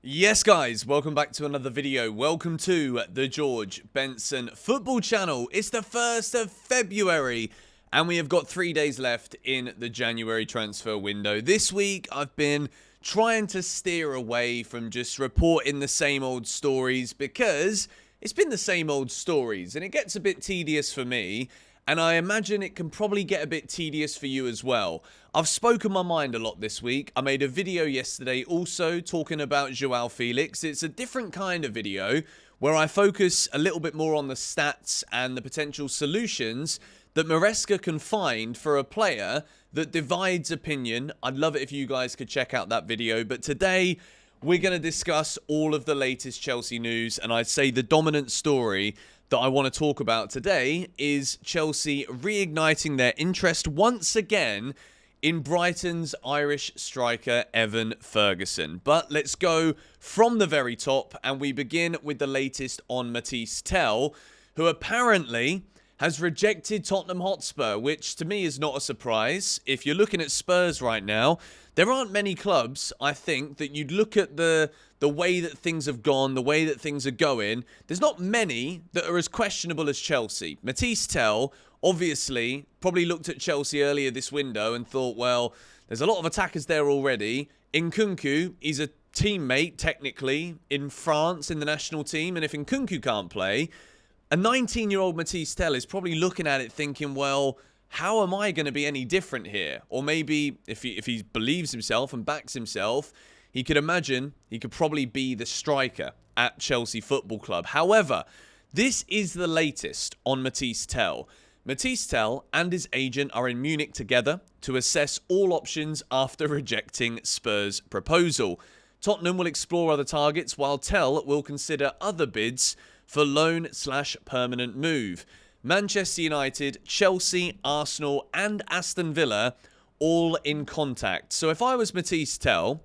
Yes guys, welcome back to another video. Welcome to the George Benson football channel. It's the 1st of February and we have got 3 days left in the January transfer window. This week I've been trying to steer away from just reporting the same old stories because it's been the same old stories and it gets a bit tedious for me. And I imagine it can probably get a bit tedious for you as well. I've spoken my mind a lot this week. I made a video yesterday also talking about João Felix. It's a different kind of video where I focus a little bit more on the stats and the potential solutions that Maresca can find for a player that divides opinion. I'd love it if you guys could check out that video. But today we're going to discuss all of the latest Chelsea news, and I'd say the dominant story that I want to talk about today is Chelsea reigniting their interest once again in Brighton's Irish striker Evan Ferguson. But let's go from the very top and we begin with the latest on Mathys Tel, who apparently has rejected Tottenham Hotspur, which to me is not a surprise. If you're looking at Spurs right now, there aren't many clubs, I think, that you'd look at the way that things have gone, the way that things are going. There's not many that are as questionable as Chelsea. Mathys Tel, obviously, probably looked at Chelsea earlier this window and thought, well, there's a lot of attackers there already. Nkunku, he's a teammate, technically, in France, in the national team. And if Nkunku can't play, a 19-year-old Mathys Tel is probably looking at it thinking, well, how am I going to be any different here? Or maybe if he believes himself and backs himself, he could imagine he could probably be the striker at Chelsea Football Club. However, this is the latest on Mathys Tel. Mathys Tel and his agent are in Munich together to assess all options after rejecting Spurs' proposal. Tottenham will explore other targets while Tel will consider other bids for loan/permanent move. Manchester United, Chelsea, Arsenal and Aston Villa all in contact. So if I was Mathys Tel,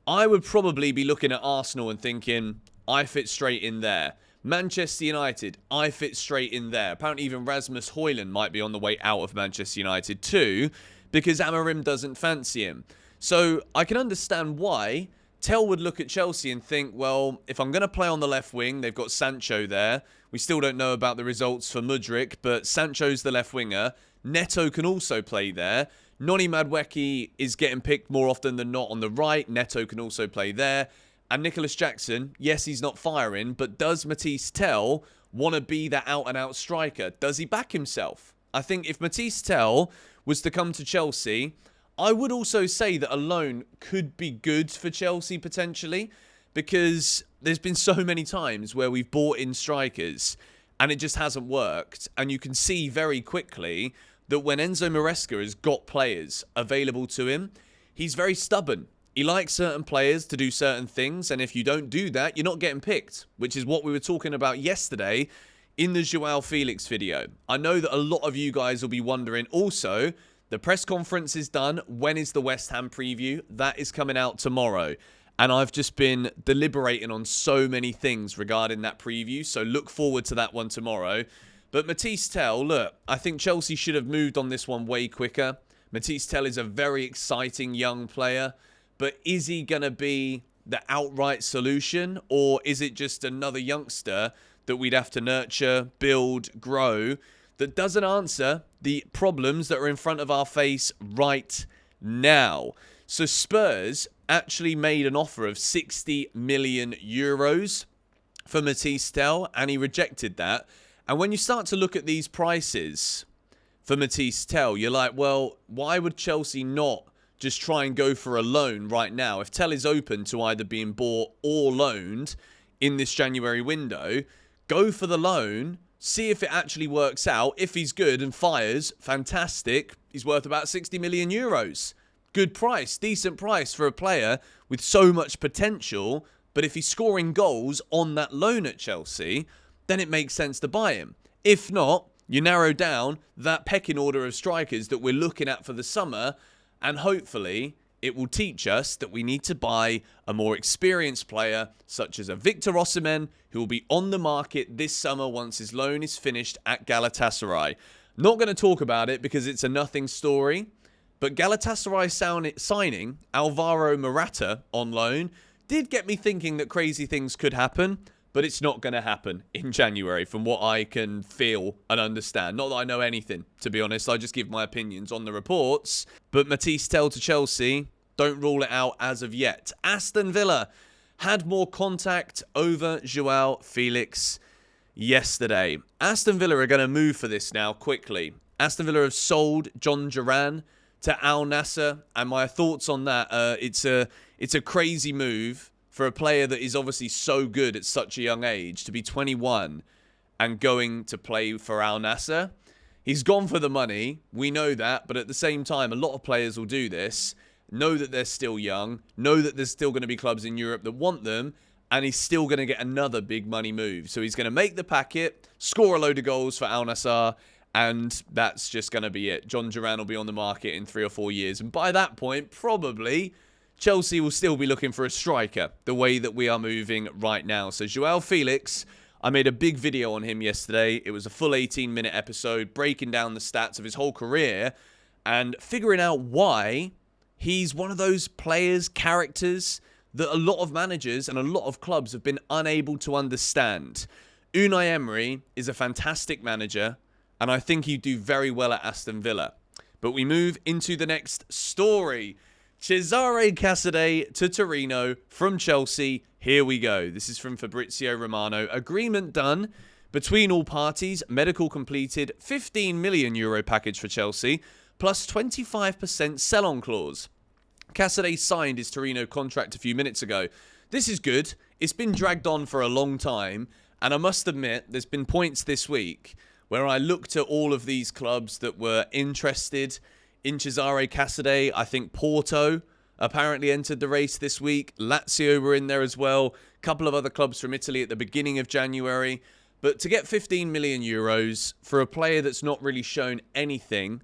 I would probably be looking at Arsenal and thinking, I fit straight in there. Manchester United, I fit straight in there. Apparently even Rasmus Højlund might be on the way out of Manchester United too, because Amorim doesn't fancy him. So I can understand why Tel would look at Chelsea and think, well, if I'm going to play on the left wing, they've got Sancho there. We still don't know about the results for Mudryk, but Sancho's the left winger. Neto can also play there. Noni Madueke is getting picked more often than not on the right. Neto can also play there. And Nicholas Jackson, yes, he's not firing, but does Mathys Tel want to be that out-and-out striker? Does he back himself? I think if Mathys Tel was to come to Chelsea, I would also say that a loan could be good for Chelsea potentially, because there's been so many times where we've bought in strikers and it just hasn't worked. And you can see very quickly that when Enzo Maresca has got players available to him, he's very stubborn. He likes certain players to do certain things, and if you don't do that, you're not getting picked, which is what we were talking about yesterday in the João Felix video. I know that a lot of you guys will be wondering also, the press conference is done. When is the West Ham preview? That is coming out tomorrow. And I've just been deliberating on so many things regarding that preview, so look forward to that one tomorrow. But Mathys Tel, look, I think Chelsea should have moved on this one way quicker. Mathys Tel is a very exciting young player, but is he going to be the outright solution, or is it just another youngster that we'd have to nurture, build, grow, that doesn't answer the problems that are in front of our face right now? So Spurs actually made an offer of 60 million euros for Mathys Tel, and he rejected that. And when you start to look at these prices for Mathys Tel, you're like, well, why would Chelsea not just try and go for a loan right now? If Tel is open to either being bought or loaned in this January window, go for the loan, see if it actually works out. If he's good and fires, fantastic. He's worth about 60 million euros. Good price, decent price for a player with so much potential. But if he's scoring goals on that loan at Chelsea, then it makes sense to buy him. If not, you narrow down that pecking order of strikers that we're looking at for the summer, and hopefully it will teach us that we need to buy a more experienced player such as a Victor Osimhen, who will be on the market this summer once his loan is finished at Galatasaray. Not going to talk about it because it's a nothing story, but Galatasaray signing Alvaro Morata on loan did get me thinking that crazy things could happen, but it's not going to happen in January from what I can feel and understand. Not that I know anything, to be honest. I just give my opinions on the reports. But Matisse Tell to Chelsea, don't rule it out as of yet. Aston Villa had more contact over Joao Felix yesterday. Aston Villa are going to move for this now quickly. Aston Villa have sold John Duran to Al Nassr, and my thoughts on that, it's a crazy move for a player that is obviously so good at such a young age to be 21 and going to play for Al Nassr. He's gone for the money, we know that, but at the same time, a lot of players will do this, know that they're still young, know that there's still going to be clubs in Europe that want them, and he's still going to get another big money move. So he's going to make the packet, score a load of goals for Al Nassr, and that's just going to be it. John Duran will be on the market in 3 or 4 years, and by that point, probably Chelsea will still be looking for a striker, the way that we are moving right now. So Joao Felix, I made a big video on him yesterday. It was a full 18-minute episode breaking down the stats of his whole career and figuring out why he's one of those players, characters that a lot of managers and a lot of clubs have been unable to understand. Unai Emery is a fantastic manager, and I think he'd do very well at Aston Villa. But we move into the next story. Cesare Casadei to Torino from Chelsea. Here we go. This is from Fabrizio Romano. Agreement done between all parties. Medical completed. €15 million package for Chelsea. Plus 25% sell-on clause. Casadei signed his Torino contract a few minutes ago. This is good. It's been dragged on for a long time. And I must admit, there's been points this week where I looked at all of these clubs that were interested in Cesare Casadei. I think Porto apparently entered the race this week. Lazio were in there as well. A couple of other clubs from Italy at the beginning of January. But to get €15 million for a player that's not really shown anything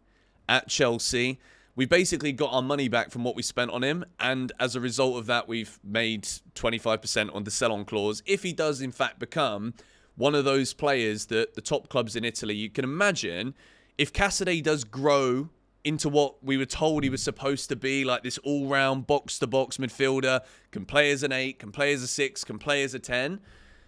at Chelsea, we basically got our money back from what we spent on him. And as a result of that, we've made 25% on the sell-on clause. If he does, in fact, become one of those players that the top clubs in Italy, you can imagine, if Casadei does grow into what we were told he was supposed to be, like this all-round box-to-box midfielder, can play as an 8, can play as a 6, can play as a 10.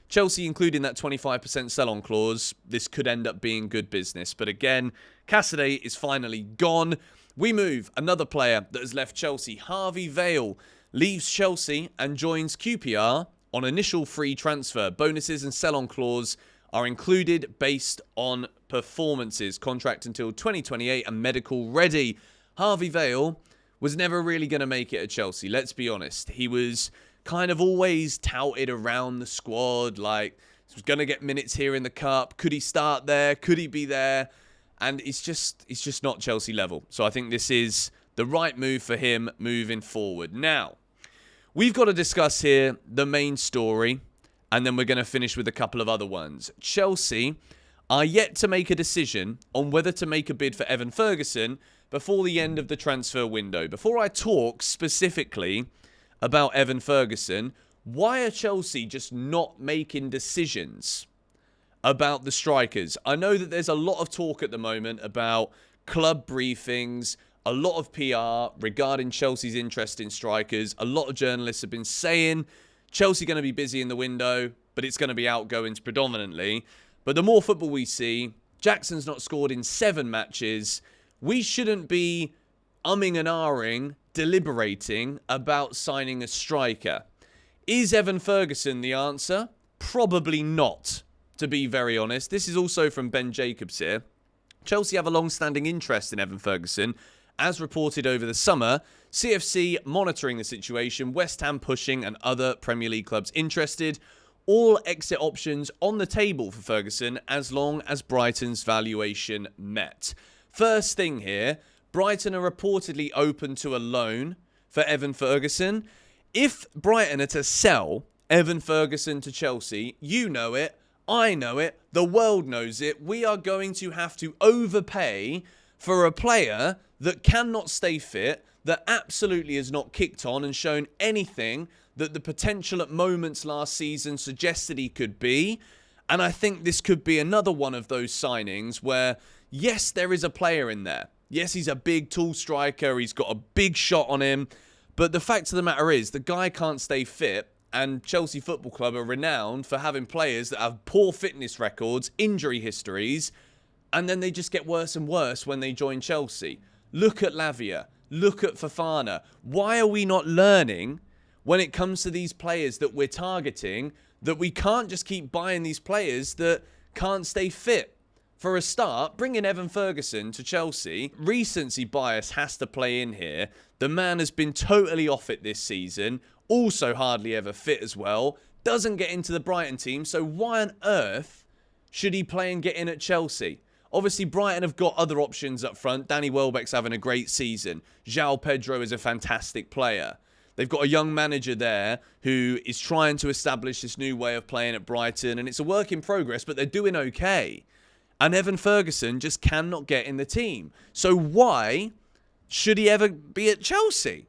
Chelsea, including that 25% sell-on clause, this could end up being good business. But again, Casadei is finally gone. We move. Another player that has left Chelsea, Harvey Vale, leaves Chelsea and joins QPR on initial free transfer. Bonuses and sell-on clause are included based on performances. Contract until 2028 and medical ready. Harvey Vale was never really going to make it at Chelsea, let's be honest. He was kind of always touted around the squad, like he was going to get minutes here in the Cup. Could he start there? Could he be there? And it's just not Chelsea level. So I think this is the right move for him moving forward. Now, we've got to discuss here the main story, and then we're going to finish with a couple of other ones. Chelsea are yet to make a decision on whether to make a bid for Evan Ferguson before the end of the transfer window. Before I talk specifically about Evan Ferguson, why are Chelsea just not making decisions about the strikers? I know that there's a lot of talk at the moment about club briefings, a lot of PR regarding Chelsea's interest in strikers. A lot of journalists have been saying Chelsea going to be busy in the window, but it's going to be outgoings predominantly. But the more football we see, Jackson's not scored in 7 matches. We shouldn't be umming and ahhing, deliberating about signing a striker. Is Evan Ferguson the answer? Probably not, to be very honest. This is also from Ben Jacobs here. Chelsea have a long-standing interest in Evan Ferguson. As reported over the summer, CFC monitoring the situation, West Ham pushing, and other Premier League clubs interested. All exit options on the table for Ferguson as long as Brighton's valuation met. First thing here, Brighton are reportedly open to a loan for Evan Ferguson. If Brighton are to sell Evan Ferguson to Chelsea, you know it, I know it, the world knows it, we are going to have to overpay for a player that cannot stay fit, that absolutely has not kicked on and shown anything that the potential at moments last season suggested he could be. And I think this could be another one of those signings where, yes, there is a player in there. Yes, he's a big, tall striker. He's got a big shot on him. But the fact of the matter is, the guy can't stay fit, and Chelsea Football Club are renowned for having players that have poor fitness records, injury histories, and then they just get worse and worse when they join Chelsea. Look at Lavia. Look at Fofana. Why are we not learning when it comes to these players that we're targeting that we can't just keep buying these players that can't stay fit? For a start, bringing Evan Ferguson to Chelsea, recency bias has to play in here. The man has been totally off it this season, also hardly ever fit as well, doesn't get into the Brighton team, so why on earth should he play and get in at Chelsea? Obviously, Brighton have got other options up front. Danny Welbeck's having a great season. João Pedro is a fantastic player. They've got a young manager there who is trying to establish this new way of playing at Brighton, and it's a work in progress, but they're doing okay. And Evan Ferguson just cannot get in the team. So why should he ever be at Chelsea?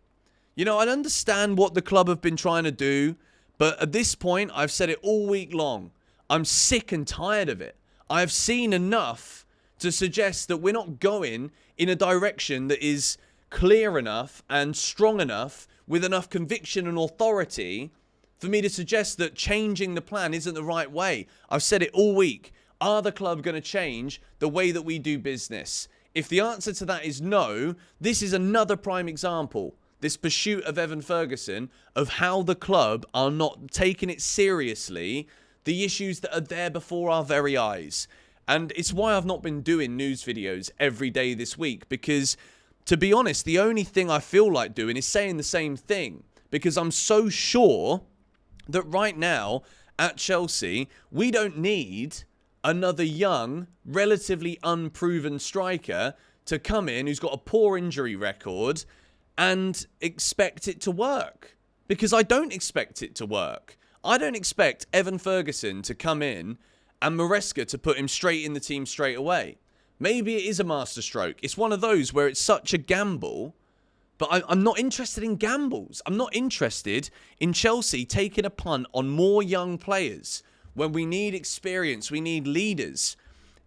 You know, I understand what the club have been trying to do, but at this point, I've said it all week long. I'm sick and tired of it. I've seen enough to suggest that we're not going in a direction that is clear enough and strong enough with enough conviction and authority for me to suggest that changing the plan isn't the right way. I've said it all week. Are the club going to change the way that we do business? If the answer to that is no, this is another prime example, this pursuit of Evan Ferguson, of how the club are not taking it seriously, the issues that are there before our very eyes. And it's why I've not been doing news videos every day this week, because to be honest, the only thing I feel like doing is saying the same thing, because I'm so sure that right now at Chelsea, we don't need another young, relatively unproven striker to come in who's got a poor injury record and expect it to work. Because I don't expect it to work. I don't expect Evan Ferguson to come in and Maresca to put him straight in the team straight away. Maybe it is a masterstroke. It's one of those where it's such a gamble, but I'm not interested in gambles. I'm not interested in Chelsea taking a punt on more young players when we need experience, we need leaders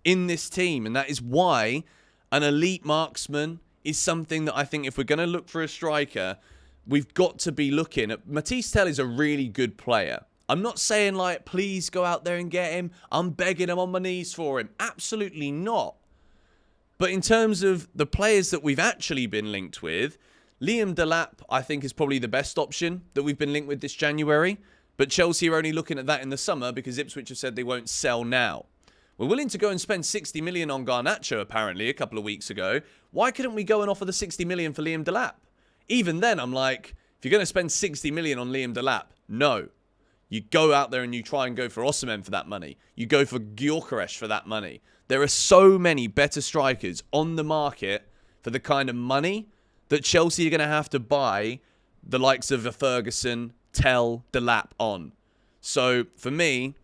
in this team. And that is why an elite marksman is something that I think if we're going to look for a striker, we've got to be looking at. Matisse Tell is a really good player. I'm not saying like, please go out there and get him. I'm begging him on my knees for him. Absolutely not. But in terms of the players that we've actually been linked with, Liam Delap, I think, is probably the best option that we've been linked with this January. But Chelsea are only looking at that in the summer because Ipswich have said they won't sell now. We're willing to go and spend 60 million on Garnacho, apparently, a couple of weeks ago. Why couldn't we go and offer the 60 million for Liam Delap? Even then, I'm like, if you're going to spend 60 million on Liam Delap, no. You go out there and you try and go for Osimhen for that money. You go for Gyökeres for that money. There are so many better strikers on the market for the kind of money that Chelsea are going to have to buy the likes of a Ferguson, Tell, Delap on. So for me,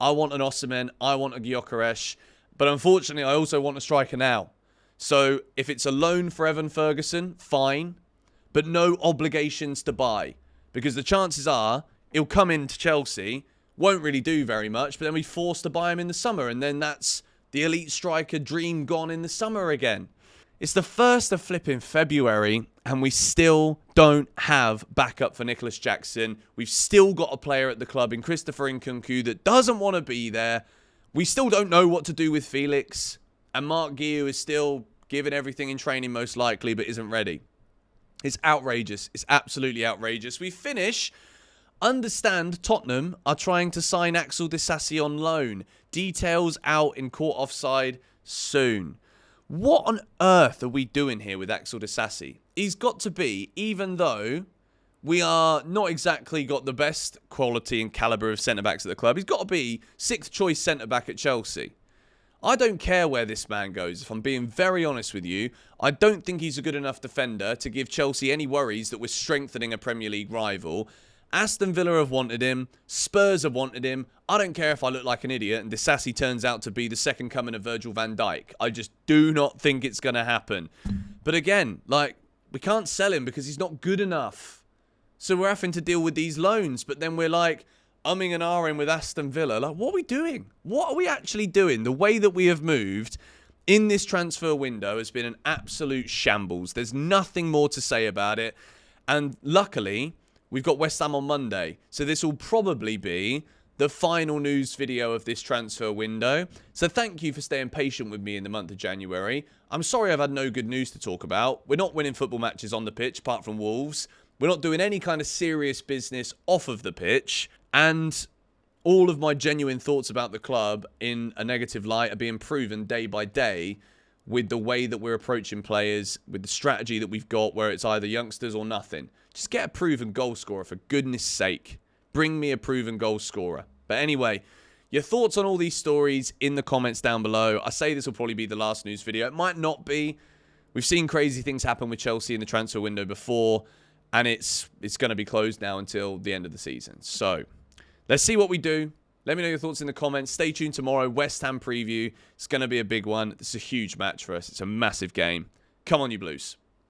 I want an Osimhen, I want a Gyökeres, but unfortunately I also want a striker now. So if it's a loan for Evan Ferguson, fine, but no obligations to buy, because the chances are he'll come into Chelsea, won't really do very much, but then we're forced to buy him in the summer, and then that's the elite striker dream gone in the summer again. It's the 1st of flipping February, and we still don't have backup for Nicholas Jackson. We've still got a player at the club in Christopher Nkunku that doesn't want to be there. We still don't know what to do with Felix. And Mark Guiu is still giving everything in training most likely, but isn't ready. It's outrageous. It's absolutely outrageous. We finish. Understand Tottenham are trying to sign Axel Disasi on loan. Details out in court offside soon. What on earth are we doing here with Axel Disasi? He's got to be, even though we are not exactly got the best quality and calibre of centre-backs at the club, he's got to be 6th choice centre-back at Chelsea. I don't care where this man goes. If I'm being very honest with you, I don't think he's a good enough defender to give Chelsea any worries that we're strengthening a Premier League rival. Aston Villa have wanted him. Spurs have wanted him. I don't care if I look like an idiot and Disasi turns out to be the second coming of Virgil van Dijk. I just do not think it's going to happen. But again, like, we can't sell him because he's not good enough. So we're having to deal with these loans. But then we're like, umming and ahhing with Aston Villa. Like, what are we doing? What are we actually doing? The way that we have moved in this transfer window has been an absolute shambles. There's nothing more to say about it. And luckily, we've got West Ham on Monday. So this will probably be the final news video of this transfer window. So thank you for staying patient with me in the month of January. I'm sorry I've had no good news to talk about. We're not winning football matches on the pitch, apart from Wolves. We're not doing any kind of serious business off of the pitch. And all of my genuine thoughts about the club in a negative light are being proven day by day with the way that we're approaching players, with the strategy that we've got where it's either youngsters or nothing. Just get a proven goal scorer, for goodness sake. Bring me a proven goal scorer. But anyway, your thoughts on all these stories in the comments down below. I say this will probably be the last news video. It might not be. We've seen crazy things happen with Chelsea in the transfer window before, and it's going to be closed now until the end of the season. So let's see what we do. Let me know your thoughts in the comments. Stay tuned tomorrow. West Ham preview. It's going to be a big one. This is a huge match for us. It's a massive game. Come on, you Blues.